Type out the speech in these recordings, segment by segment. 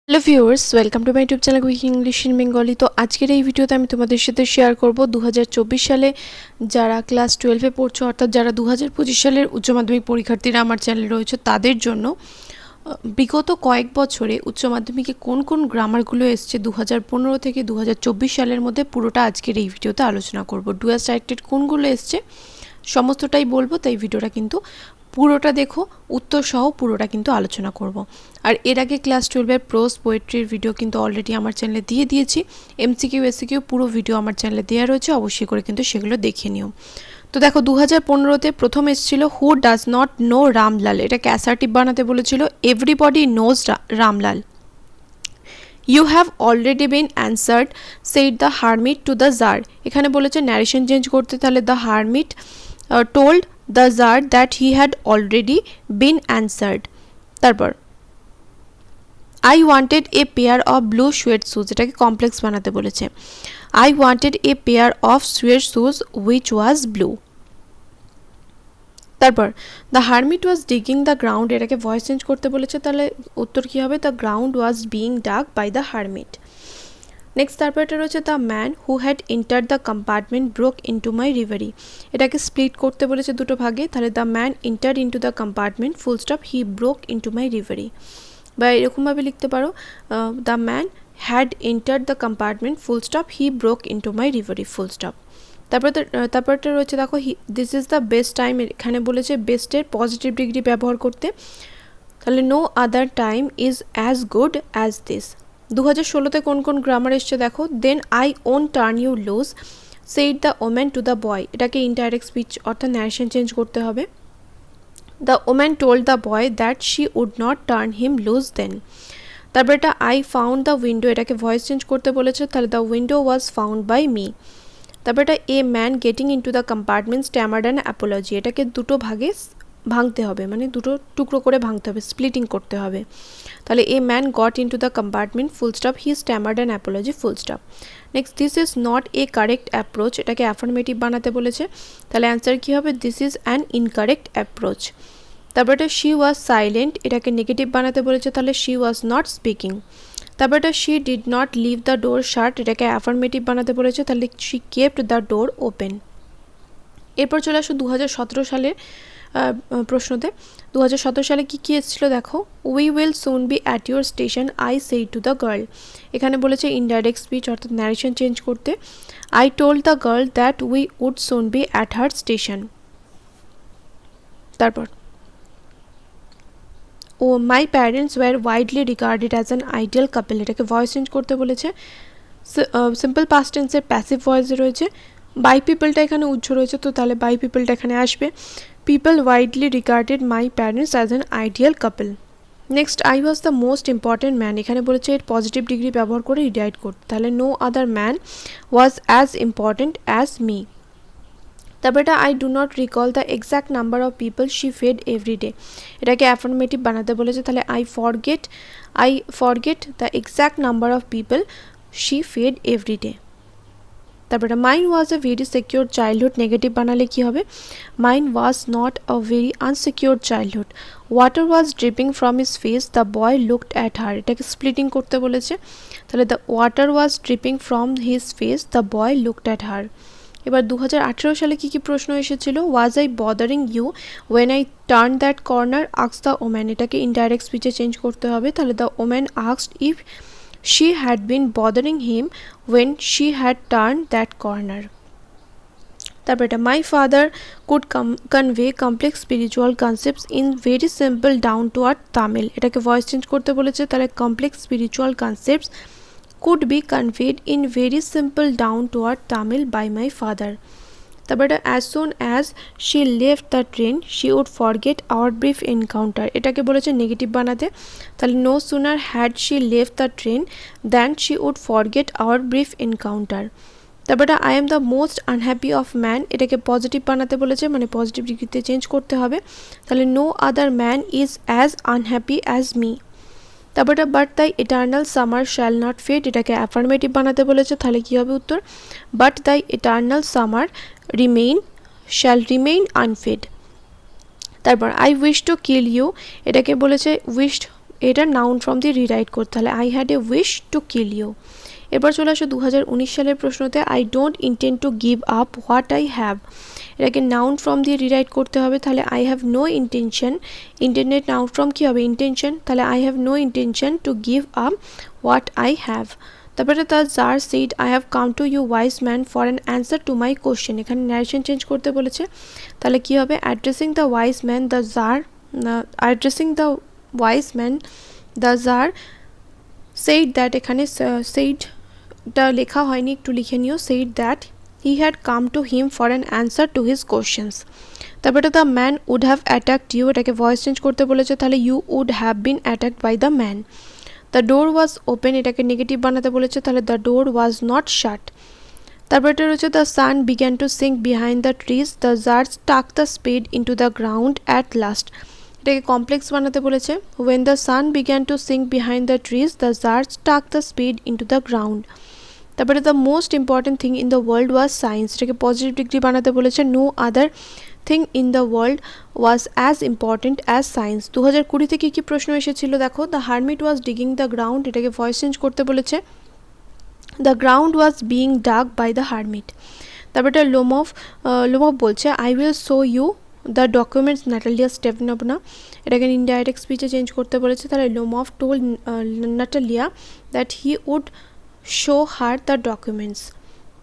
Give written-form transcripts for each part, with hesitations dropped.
Hello viewers, welcome to my YouTube channel quick English in Bengali. তো আজকের এই ভিডিওতে আমি তোমাদের সাথে শেয়ার করব 2024 সালে যারা ক্লাস 12-এ পড়ছো, অর্থাৎ যারা 2025 সালের উচ্চ মাধ্যমিক পরীক্ষার্থীরা আমার চ্যানেলে রয়েছে তাদের জন্য বিগত কয়েক বছরে উচ্চ মাধ্যমিকে কোন কোন গ্রামারগুলো এসছে 2015 থেকে 2024 সালের মধ্যে পুরোটা আজকের এই ভিডিওতে আলোচনা করব। ডুয়াল সাইটেড কোনগুলো এসছে সমস্তটাই বলবো, তাই ভিডিওটা কিন্তু পুরোটা দেখো, উত্তর সহ পুরোটা কিন্তু আলোচনা করব। আর এর আগে ক্লাস 12-এর প্রোজ পোয়েট্রির ভিডিও কিন্তু অলরেডি আমার চ্যানেলে দিয়ে দিয়েছি। এমসিকিউ এসিকিউ পুরো ভিডিও আমার চ্যানেলে দেওয়া রয়েছে, অবশ্যই করে কিন্তু সেগুলো দেখে নিও। তো দেখো 2015-তে প্রথম এসেছিল who does not know Ramlal. এটাকে অ্যাসার্টিভ বানাতে বলেছিল everybody knows Ramlal. You have already been answered said the hermit to the tsar. এখানে বলেছে ন্যারেশন চেঞ্জ করতে, তাহলে the hermit told the Tsar that he had already been answered. তারপর I wanted a pair of blue suede shoes, এটাকে complex বানাতে বলেছে। I wanted a pair of suede shoes which was blue. তারপর the hermit was digging the ground, এটাকে voice change করতে বলেছে, তাহলে উত্তর কি হবে? the ground was being dug by the hermit. Next তারপর এটা রয়েছে the man who had entered the compartment broke into my reverie. এটাকে স্প্লিট করতে বলেছে দুটো ভাগে, তাহলে the man entered into the compartment full stop he broke into my reverie. বা এরকমভাবে লিখতে পারো the man had entered the compartment full stop he broke into my reverie full stop. তারপরটা রয়েছে দেখো this is the best time, এখানে বলেছে বেস্টের পজিটিভ ডিগ্রি ব্যবহার করতে, তাহলে no other time is as good as this. 2016-তে কোন কোন গ্রামার এসছে দেখো, then I won't turn you loose said the woman to the boy. এটাকে ইনডাইরেক্ট স্পিচ অর্থাৎ ন্যারেশন চেঞ্জ করতে হবে। The woman told the boy that she would not turn him loose then. তারপর এটা আই ফাউন্ড দ্য উইন্ডো, এটাকে voice change করতে বলেছে, তাহলে the window was found by me. তারপর এটা a man getting into the compartment stammered and apology, এটাকে দুটো ভাগে ভাঙতে হবে, মানে দুটো টুকরো করে ভাঙতে হবে, স্প্লিটিং করতে হবে। তাহলে a man got into the compartment full stop he stammered and apology full stop. Next this is not a correct approach, এটাকে অ্যাফার্মেটিভ বানাতে বলেছে, তাহলে অ্যান্সার কী হবে? This is an incorrect approach. তারপর এটা শি ওয়াজ সাইলেন্ট, এটাকে negative বানাতে বলেছে, তাহলে শি ওয়াজ নট স্পিকিং। তারপর এটা she did not leave the door shut, এটাকে অ্যাফার্মেটিভ বানাতে বলেছে, তাহলে she kept the door open. এরপর চলে আসো 2017 সালের প্রশ্নতে। 2017 সালে কী কী এসেছিল দেখো, we will soon be at your station I said to the girl. এখানে বলেছে ইনডাইরেক্ট স্পিচ অর্থাৎ ন্যারেশন চেঞ্জ করতে, I told the girl that we would soon be at her station. তারপর ও my parents were widely regarded as an ideal couple, এটাকে voice change করতে বলেছে। Simple past টেন্সের প্যাসিভ ভয়েসে রয়েছে, বাই পিপলটা এখানে উজ্জ্ব রয়েছে, তো তাহলে বাই পিপলটা এখানে আসবে। People widely regarded my parents as an ideal couple. Next, I was the most important man, এখানে বলেছে এর পজিটিভ ডিগ্রি ব্যবহার করে রিডাইট করতে, তাহলে no other man was as important as me. তারপর এটা I do not recall the exact number of people she fed every day, এটাকে অ্যাফার্মেটিভ বানাতে বলেছে, তাহলে I forget the exact number of people she fed every day. তারপরে mine was a very secure childhood, negative বানালে কি হবে? Mine was not a very unsecure childhood. Water was dripping from his face, the boy looked at her, এটাকে splitting করতে বলেছে, তাহলে the water was dripping from his face, the boy looked at her. এবার 2018 সালে কী কী প্রশ্ন এসেছিল, was I bothering you when I turn that corner asks the woman, এটাকে ইনডাইরেক্ট স্পিচে চেঞ্জ করতে হবে, তাহলে দ্য ওম্যান আক্সড if she had been bothering him when she had turned that corner. তারপর এটা my father could convey complex spiritual concepts in very simple down to earth Tamil, এটাকে voice change করতে বলেছে, তাহলে complex spiritual concepts could be conveyed in very simple down to earth Tamil by my father. তারপর এটা as soon as she left the train she would forget our brief encounter, এটাকে বলেছে negative বানাতে, তাহলে no sooner had she left the train than she would forget our brief encounter. তারপর এটা I am the most unhappy of man, এটাকে positive বানাতে বলেছে, মানে পজিটিভ ডিগ্রিতে চেঞ্জ করতে হবে, তাহলে no other man is as unhappy as me. তারপর এটা but the eternal summer shall not fade, এটাকে অ্যাফার্মেটিভ বানাতে বলেছে, তাহলে কী হবে উত্তর? But the eternal summer shall remain unfaded. তারপর I wish to kill you, এটাকে বলেছে উইশড এটা নাউন ফর্ম দিয়ে রিরাইট করতে, তাহলে I had a wish to kill you. এবার চলে আসো 2019 সালের প্রশ্নতে, I don't intend to give up what I have. এটাকে নাউন ফর্ম দিয়ে রিরাইট করতে হবে, তাহলে I have no intention, intended noun form কী হবে ইন্টেনশন, তাহলে I have no intention to give up what I have. তারপরে তার czar said I have come to you wise man for an answer to my question, এখানে narration change করতে বলেছে, তাহলে কী হবে addressing the wise man the tsar, addressing the wise man the tsar said that, এখানে সেইডটা লেখা হয়নি, একটু লিখে নিও, said that he had come to him for an answer to his questions. তারপরে the man would have attacked you, এটাকে voice change করতে বলেছে, তাহলে you would have been attacked by the man. The door was open, এটাকে negative বানাতে বলেছে, তাহলে the door was not শাট। তারপর এটা রয়েছে the sun began to sink behind the trees, the tsar stuck the spade into the ground at last, এটাকে complex বানাতে বলেছে, when the sun began to sink behind the trees the tsar stuck the spade into the ground. তারপরে the most important thing in the world was science, এটাকে positive degree বানাতে বলেছে, no other thing in the world was as important as science. 2020 থেকে কী প্রশ্ন এসেছিল দেখো, the hermit was digging the ground, এটাকে ভয়েস চেঞ্জ করতে বলেছে, the ground was being dug by the hermit. তারপরে লোমফ বলছে I will show you the documents Natalia Stepanovna, এটাকে ইনডাইরেক্ট স্পিচে চেঞ্জ করতে বলেছে, তাহলে Lomov told Natalia that he would show her the documents.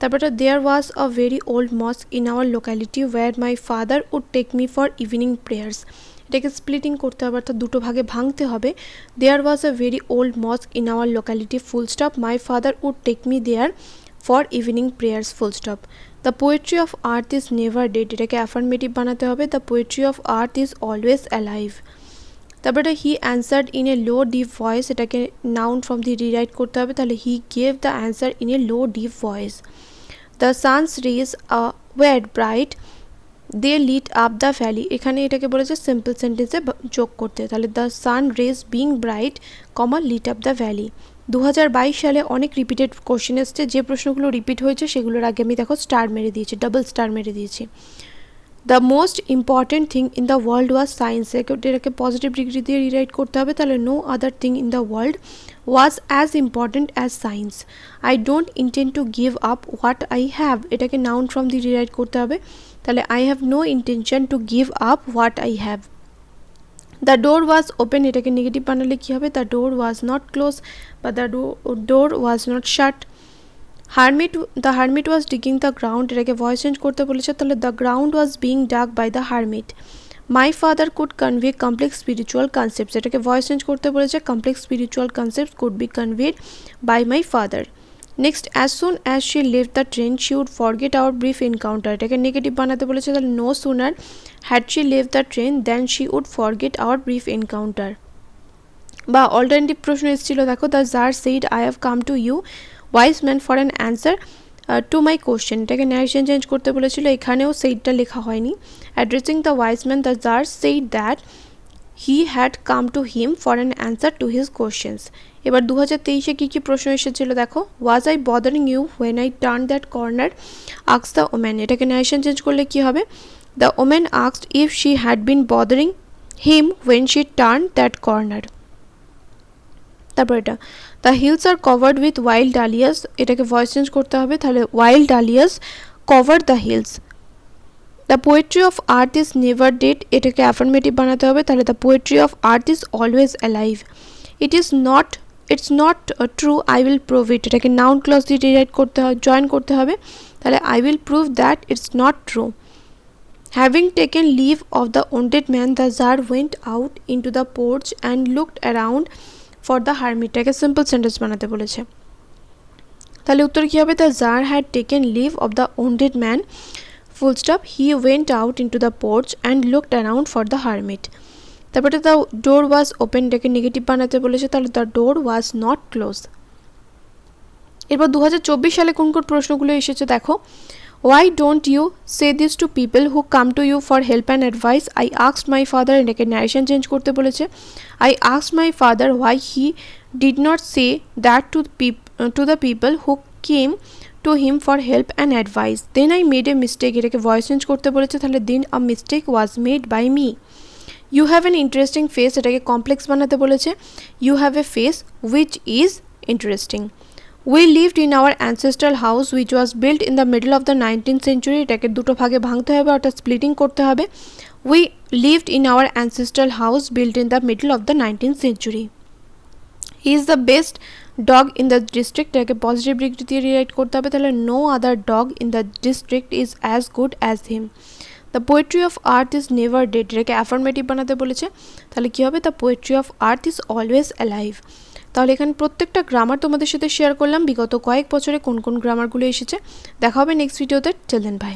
তারপরে there was a very old mosque in our locality where my father would take me for evening prayers, এটাকে splitting করতে হবে, অর্থাৎ দুটো ভাগে ভাঙতে হবে, there was a very old mosque in our locality full stop, my father would take me there for evening prayers full stop. The poetry of earth is never dead, এটাকে affirmative বানাতে হবে, the poetry of earth is always alive. তারপরে he answered in a low deep voice, এটাকে noun form দিয়ে rewrite করতে হবে, তাহলে he gave the answer in a low deep voice. The sun's rays were bright they lit up the valley, এখানে এটাকে বলেছে simple সেন্টেন্সে যোগ করতে, তাহলে the sun rays being bright comma lit up the valley. 2022 সালে অনেক রিপিটেড কোশ্চেন এসছে, যে প্রশ্নগুলো রিপিট হয়েছে সেগুলোর আগে আমি দেখো স্টার মেরে দিয়েছি, ডাবল স্টার মেরে দিয়েছি। The most important thing in the world was science, এটাকে পজিটিভ ডিগ্রি দিয়ে রিরাইট করতে হবে, তাহলে no other thing in the world was as important as science. I don't intend to give up what I have, এটাকে noun form দিয়ে rewrite করতে হবে, তাহলে I have no intention to give up what I have. The door was open, এটাকে negative বানালে কী হবে, the door was not close বা the door was not shut. The hermit was digging the ground, এটাকে voice change করতে বলেছে, তাহলে the ground was being dug by the hermit. My father could convey complex spiritual concepts, এটাকে voice change করতে বলেছে, complex spiritual concepts could be conveyed by my father. Next as soon as she leave the train she would forget our brief encounter, এটাকে negative বানাতে বলেছে, তাহলে no sooner had she leave the train then she would forget our brief encounter. বা alternative প্রশ্ন এসেছিল দেখো, the tsar said I have come to you wise man for an answer to my question, এটাকে narration change করতে বলেছিল, এখানেও সেইডটা লেখা হয়নি। Addressing the wise man the tsar said that he had come to him for an answer to his questions. এবার 2023 কী কী প্রশ্ন এসেছিল দেখো, ওয়াজ I bothering you when I turn that corner asks the woman, এটাকে ন্যারেশন চেঞ্জ করলে কী হবে, দ্য ওম্যান আক্সড if she had been bothering him when she turn that corner. তারপর এটা the hills are covered with wild dahlias, এটাকে voice change করতে হবে, তাহলে wild dahlias cover the hills. The poetry of earth is never dead, এটাকে affirmative বানাতে হবে, তাহলে the poetry of earth is always alive. It's not true I will prove ইট, এটাকে noun clause দিয়ে রিরাইট করতে হবে, জয়েন করতে হবে, তাহলে I will prove that it's not true. Having taken leave of the wounded man the tsar went out into the porch and looked around for the হারমিটটাকে simple sentence বানাতে বলেছে, তাহলে উত্তর কী হবে, the tsar had taken leave of the wounded man full stop he went out into the porch and looked around for the hermit. তারপরে the door was open, এটাকে negative বানাতে বলেছে, তাহলে the door was not close. এরপর 2024 সালে কোন কোন প্রশ্নগুলো এসেছে দেখো, why don't you say this to people who come to you for help and advice? I asked my father, এটাকে narration change করতে বলেছে, I asked my father why he did not say that to the people who came to him for help and advice. Then I made a mistake, এটাকে voice change করতে বলেছে, তাহলে then a mistake was made by me. You have an interesting face, এটাকে complex বানাতে বলেছে। You have a face which is interesting. We lived in our ancestral house which was build in the middle of the 19th century, এটাকে দুটো ভাগে ভাঙতে হবে অর্থাৎ splitting করতে হবে। We lived in our ancestral house build in the middle of the 19th century. He is the best dog in the district, এটাকে positive degree দিয়ে রিরাইট করতে হবে, তাহলে no other dog in the district is as good as him. The poetry of earth is never dead, এটাকে affirmative বানাতে বলেছে, তাহলে কী হবে? The poetry of earth is always alive. তাহলে এখানে প্রত্যেকটা গ্রামার তোমাদের সাথে শেয়ার করলাম, বিগত কয়েক বছরে কোন কোন গ্রামারগুলো এসেছে। দেখা হবে নেক্সট ভিডিওতে। Till then by.